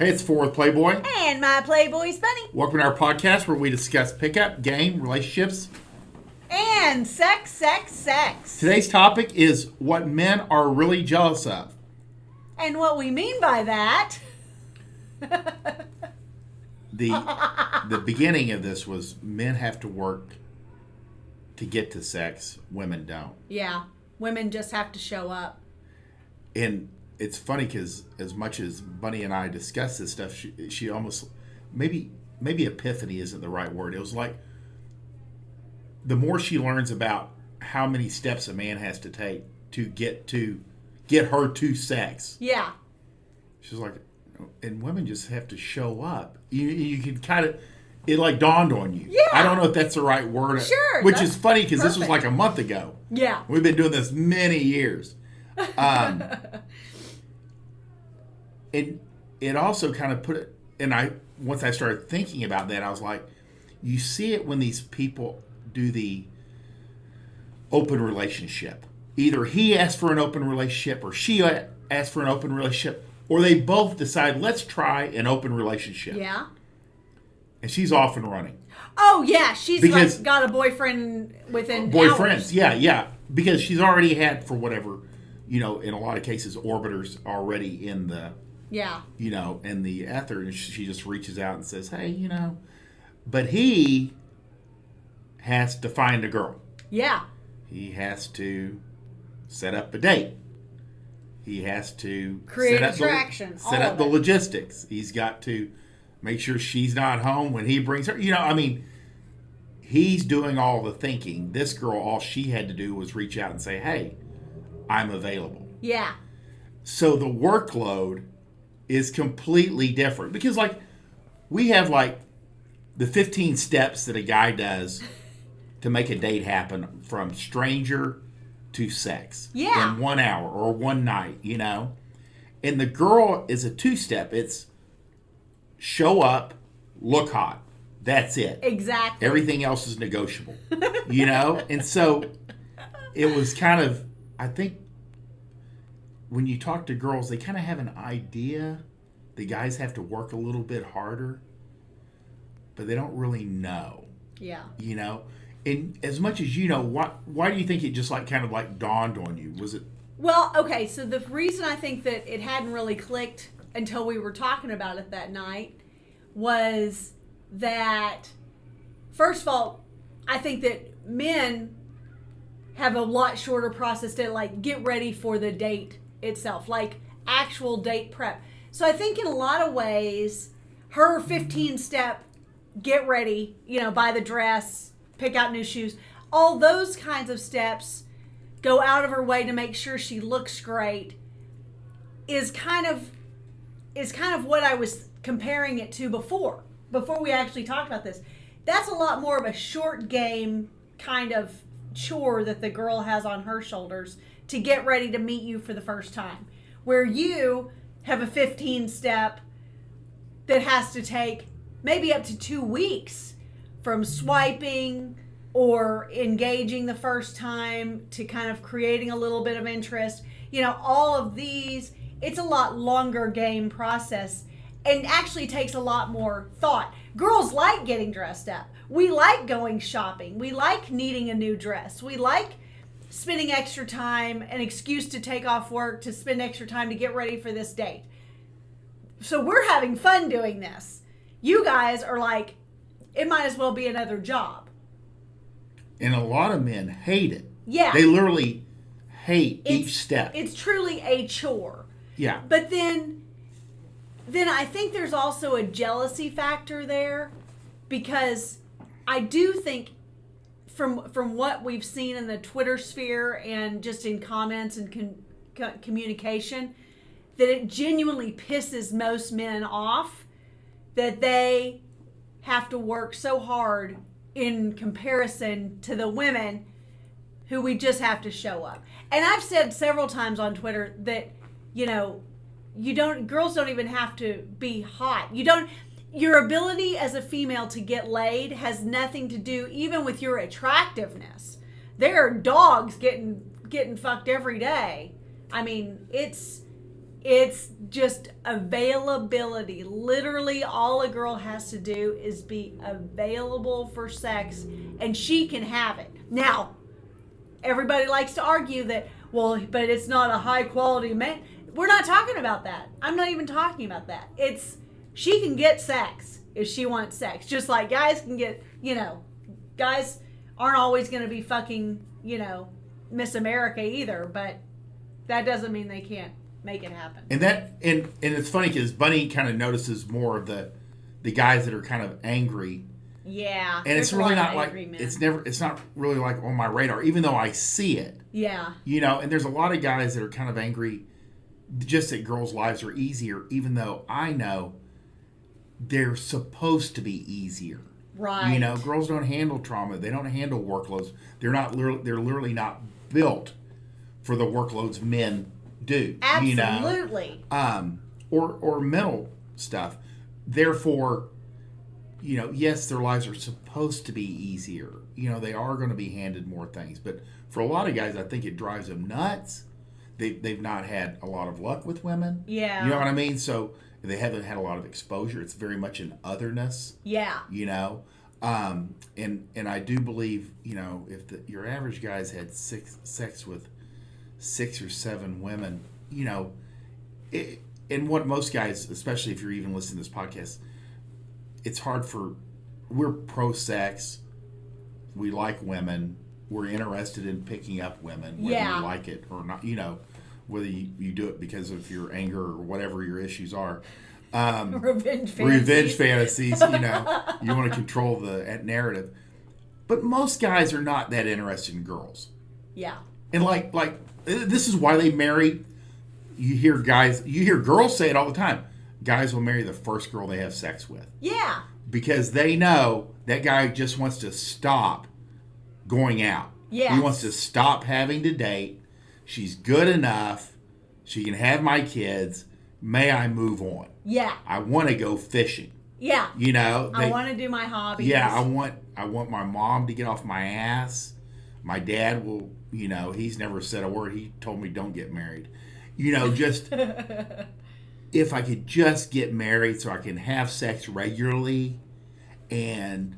Hey, it's Worth Playboy. And my Playboys Bunny. Welcome to our podcast where we discuss pickup, game, relationships, and sex. Today's topic is what men are really jealous of. And what we mean by that... The beginning of this was men have to work to get to sex. Women don't. Yeah. Women just have to show up. And it's funny because as much as Bunny and I discuss this stuff, she almost, maybe epiphany isn't the right word. It was like the more she learns about how many steps a man has to take to get her to sex. Yeah. She's like, and women just have to show up. You can kind of, it like dawned on you. Yeah. I don't know if that's the right word. Sure. Which is funny because this was like a month ago. Yeah. We've been doing this many years. It also kind of put it, and once I started thinking about that, I was like, you see it when these people do the open relationship. Either he asks for an open relationship or she asks for an open relationship, or they both decide, let's try an open relationship. Yeah. And she's off and running. Oh, yeah. She's like got a boyfriend within boyfriends, hours. Yeah. Because she's already had, for whatever, in a lot of cases, orbiters already in the... Yeah. In the ether, and she just reaches out and says, hey, But he has to find a girl. Yeah. He has to set up a date. He has to create attraction. Set up the logistics. He's got to make sure she's not home when he brings her. He's doing all the thinking. This girl, all she had to do was reach out and say, hey, I'm available. Yeah. So the workload is completely different because we have the 15 steps that a guy does to make a date happen from stranger to sex in 1 hour or one night, and the girl is a 2-step. It's show up, look hot, that's it. Exactly. Everything else is negotiable. And so it was kind of, I think when you talk to girls, they kind of have an idea. The guys have to work a little bit harder, but they don't really know. Yeah. And as much as why do you think it just kind of dawned on you? Was it? Well, okay, so the reason I think that it hadn't really clicked until we were talking about it that night was that, first of all, I think that men have a lot shorter process to get ready for the date itself, actual date prep. So I think in a lot of ways, her 15-step get ready, buy the dress, pick out new shoes, all those kinds of steps, go out of her way to make sure she looks great, is kind of what I was comparing it to before we actually talked about this. That's a lot more of a short game kind of chore that the girl has on her shoulders to get ready to meet you for the first time, where you have a 15-step that has to take maybe up to 2 weeks from swiping or engaging the first time to kind of creating a little bit of interest. All of these, it's a lot longer game process and actually takes a lot more thought. Girls like getting dressed up. We like going shopping. We like needing a new dress. We like spending extra time, an excuse to take off work, to spend extra time to get ready for this date. So we're having fun doing this. You guys are like, it might as well be another job. And a lot of men hate it. Yeah. They literally hate each step. It's truly a chore. Yeah. But then I think there's also a jealousy factor there, because I do think from what we've seen in the Twitter sphere and just in comments and communication, that it genuinely pisses most men off that they have to work so hard in comparison to the women who we just have to show up. And I've said several times on Twitter that, girls don't even have to be hot. Your ability as a female to get laid has nothing to do even with your attractiveness. There are dogs getting fucked every day. I mean, It's just availability. Literally, all a girl has to do is be available for sex, and she can have it. Now, everybody likes to argue that, well, but it's not a high quality man. We're not talking about that. I'm not even talking about that. It's, she can get sex if she wants sex. Just like guys can get, guys aren't always going to be fucking, Miss America either, but that doesn't mean they can't make it happen. And it's funny because Bunny kind of notices more of the guys that are kind of angry. Yeah. And it's really not like, it's not really like on my radar, even though I see it. Yeah. And there's a lot of guys that are kind of angry just that girls' lives are easier, even though I know they're supposed to be easier. Right. Girls don't handle trauma. They don't handle workloads. They're literally not built for the workloads men do. Absolutely. Or mental stuff. Therefore, yes, their lives are supposed to be easier. They are going to be handed more things. But for a lot of guys, I think it drives them nuts. They've not had a lot of luck with women. Yeah. You know what I mean? So they haven't had a lot of exposure. It's very much an otherness. Yeah. And I do believe, if your average guy's had sex with 6 or 7 women, and what most guys, especially if you're even listening to this podcast, it's hard we're pro-sex. We like women. We're interested in picking up women, whether you like it or not, whether you do it because of your anger or whatever your issues are. Revenge fantasies, you want to control the narrative. But most guys are not that interested in girls. Yeah. And like this is why they marry. You hear girls say it all the time. Guys will marry the first girl they have sex with. Yeah. Because they know that guy just wants to stop going out. Yes. He wants to stop having to date. She's good enough. She can have my kids. May I move on? Yeah. I want to go fishing. Yeah. I want to do my hobbies. Yeah, I want my mom to get off my ass. My dad will, he's never said a word. He told me don't get married. Just if I could just get married so I can have sex regularly, and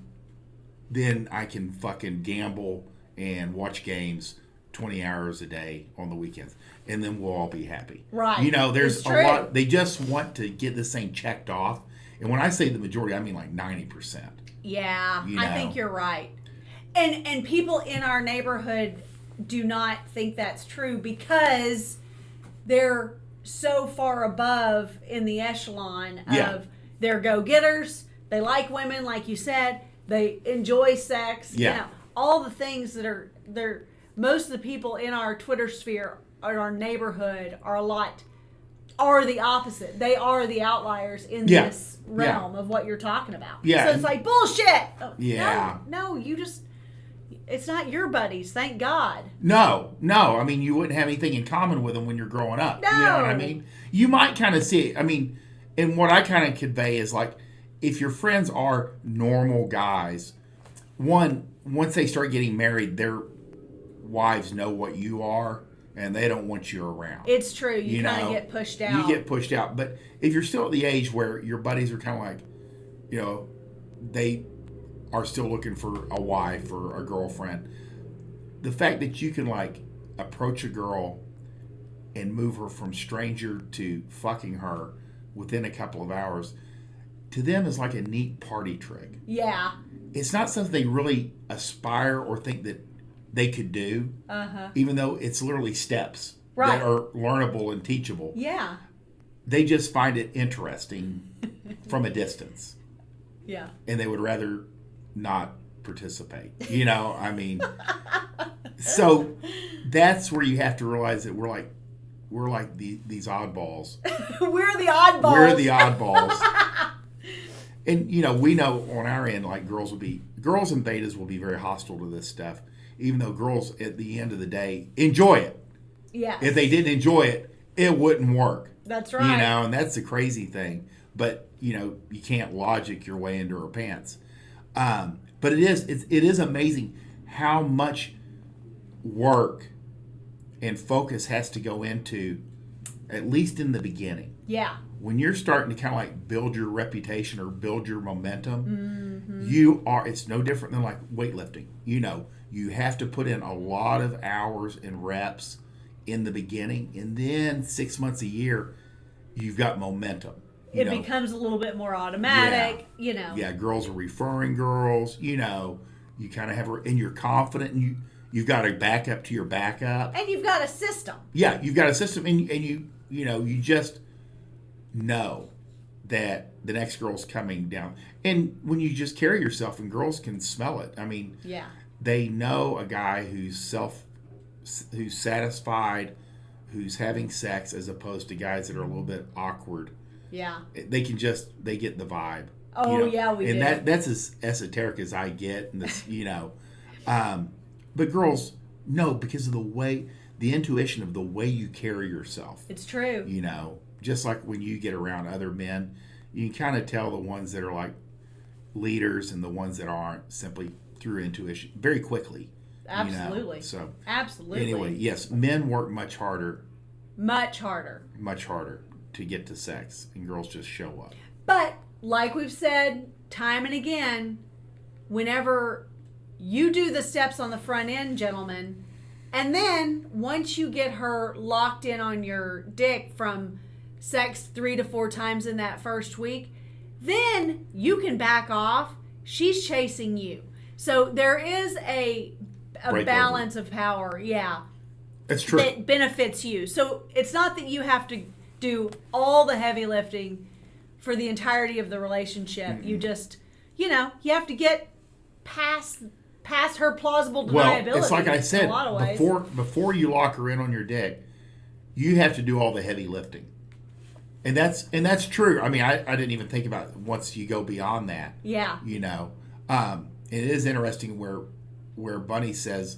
then I can fucking gamble and watch games 20 hours a day on the weekends, and then we'll all be happy. Right. There's a lot. They just want to get this thing checked off. And when I say the majority, I mean like 90%. Yeah, I think you're right. And people in our neighborhood do not think that's true because they're so far above in the echelon of they're go-getters. They like women, like you said. They enjoy sex. Yeah. All the things that they're most of the people in our Twitter sphere or our neighborhood are the opposite. They are the outliers in this realm of what you're talking about. Yeah. So it's like bullshit. Yeah. No, it's not your buddies, thank God. No. I mean, you wouldn't have anything in common with them when you're growing up. No. You know what I mean? You might kind of see it. I mean, and what I kind of convey is like, if your friends are normal guys, once they start getting married, their wives know what you are, and they don't want you around. It's true. You kind of get pushed out. You get pushed out. But if you're still at the age where your buddies are kind of like, they are still looking for a wife or a girlfriend, the fact that you can like approach a girl and move her from stranger to fucking her within a couple of hours, to them is like a neat party trick. Yeah. It's not something they really aspire or think that they could do, even though it's literally steps that are learnable and teachable. Yeah. They just find it interesting from a distance. Yeah. And they would rather not participate. I mean, so that's where you have to realize that we're like these oddballs. We're the oddballs. We're the oddballs. And, we know on our end, like girls and betas will be very hostile to this stuff, even though girls at the end of the day enjoy it. Yeah. If they didn't enjoy it, it wouldn't work. That's right. And that's the crazy thing. But, you can't logic your way into her pants. But it is amazing how much work and focus has to go into at least in the beginning. Yeah. When you're starting to kind of like build your reputation or build your momentum, it's no different than like weightlifting. You know, you have to put in a lot of hours and reps in the beginning, and then 6 months a year, you've got momentum. It becomes a little bit more automatic, Yeah, girls are referring girls, you kind of have, and you're confident, and you've got a backup to your backup. And you've got a system. Yeah, you've got a system, and you just know that the next girl's coming down. And when you just carry yourself, and girls can smell it. I mean, they know a guy who's satisfied, who's having sex, as opposed to guys that are a little bit awkward. Yeah. They get the vibe. Oh, yeah, we do. And that's as esoteric as I get. And this, but girls know, because of the intuition of the way you carry yourself. It's true. Just like when you get around other men, you can kind of tell the ones that are like leaders and the ones that aren't, simply through intuition very quickly. Absolutely. So absolutely. Anyway, yes, men work much harder. Much harder to get to sex, and girls just show up. But like we've said time and again, whenever you do the steps on the front end, gentlemen, and then once you get her locked in on your dick from sex 3 to 4 times in that first week, then you can back off. She's chasing you. So there is a balance of power. Yeah. That's true. That benefits you. So it's not that you have to do all the heavy lifting for the entirety of the relationship. You just, you have to get past her plausible deniability. Well, it's like I said, in a lot of ways. before you lock her in on your dick, you have to do all the heavy lifting. And that's true. I mean, I didn't even think about it once you go beyond that. Yeah. It is interesting where Bunny says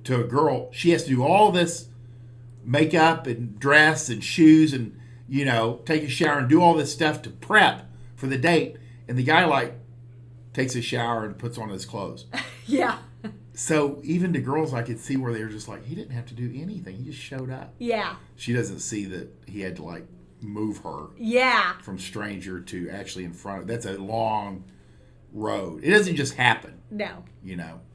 to a girl, she has to do all this makeup and dress and shoes and, take a shower and do all this stuff to prep for the date. And the guy takes a shower and puts on his clothes. Yeah. So even to girls, I could see where they were just like, he didn't have to do anything. He just showed up. Yeah. She doesn't see that he had to move her. Yeah. From stranger to actually in front of. That's a long road. It doesn't just happen. No.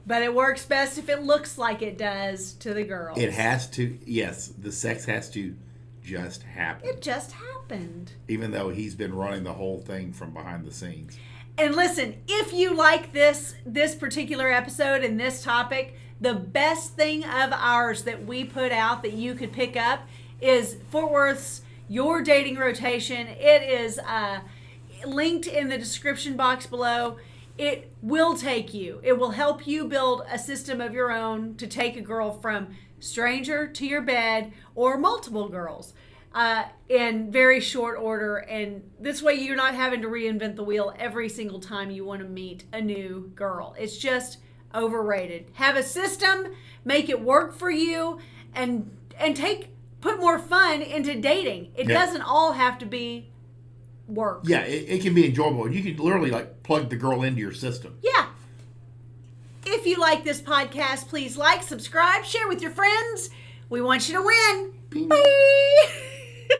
But it works best if it looks like it does to the girls. It has to. Yes, the sex has to just happen. It just happened. Even though he's been running the whole thing from behind the scenes. And listen, if you like this particular episode and this topic, the best thing of ours that we put out that you could pick up is Fort Worth's Your Dating Rotation. It is linked in the description box below. It will it will help you build a system of your own to take a girl from stranger to your bed, or multiple girls, in very short order. And this way you're not having to reinvent the wheel every single time you want to meet a new girl. It's just overrated. Have a system, make it work for you, and put more fun into dating. It doesn't all have to be work. Yeah, it can be enjoyable. You can literally plug the girl into your system. Yeah. If you like this podcast, please like, subscribe, share with your friends. We want you to win. Bye.